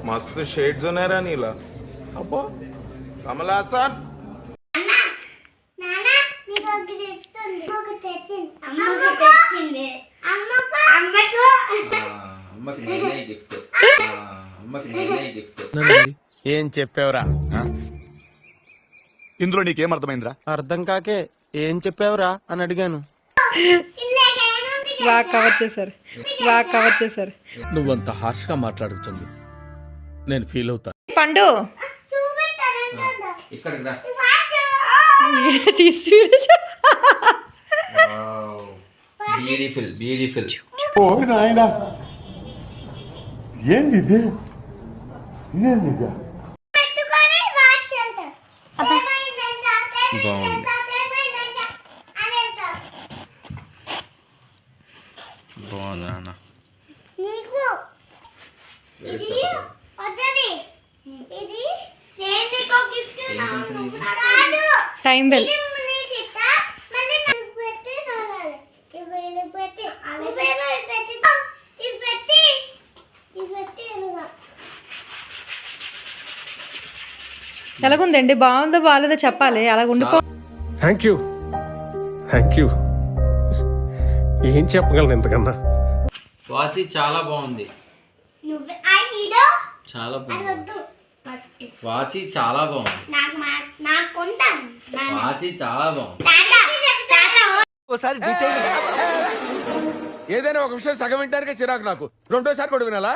मस्त शेड्स ఉన్నాయరా నీలా అబ్బో కమల్ హాసన్ నానా నీకు ఒక గిఫ్ట్ ఉంది ఒక తెచ్చింది అమ్మకు తెచ్చింది అమ్మకి నేనే గిఫ్ట్ అమ్మకి నేనే గిఫ్ట్ ఏం చెప్పావురా? ఇందులో నీకేం అర్థమైందిరా? అర్థం కాకే ఏం చెప్పావురా అని అడిగాను. బాగా కవర్ చేశారు. నువ్వంత హార్ష్ గా మాట్లాడుతుంది నేను ఫీల్ అవుతా. పండు ఇక్కడికి రా. తీసి బ్యూటిఫుల్ బ్యూటిఫుల్. ఓ నాయనా ఏంది ఇది? ఏంది ఇది? పెట్టుకొని వాచ్ చేద్దాం బాగుంది. బాగుంది నాన్న. నీకు ఇది వద్దది ఇది నేను నీకు గిఫ్ట్ కాదు టైం బెల్. ఇది నీకు ఇస్తా మళ్ళీ నాకు పెట్టి చూడాలి ఇది పెట్టి ఇది పెట్టి ఎనుగా ఎలాగుందండి? బాగుందో బాగాలేదో చెప్పాలి. అలాగ ఉండిపో. థ్యాంక్ యూ ఏం చెప్పగలను ఇంతకన్నా. వాచి చాలా బాగుంది. నువ్వు ఆ హీరో చాలా అది బాగుంది. వద్దు పట్టు వాచి చాలా బాగుంది. నాకు కొంటాను వాచి చాలా బాగుంది. ఓసారి డీటెయిల్ ఏదైనా ఒక విషయం సగం వింటానికే చిరాకు నాకు. రెండోసారి కూడా వినాలా?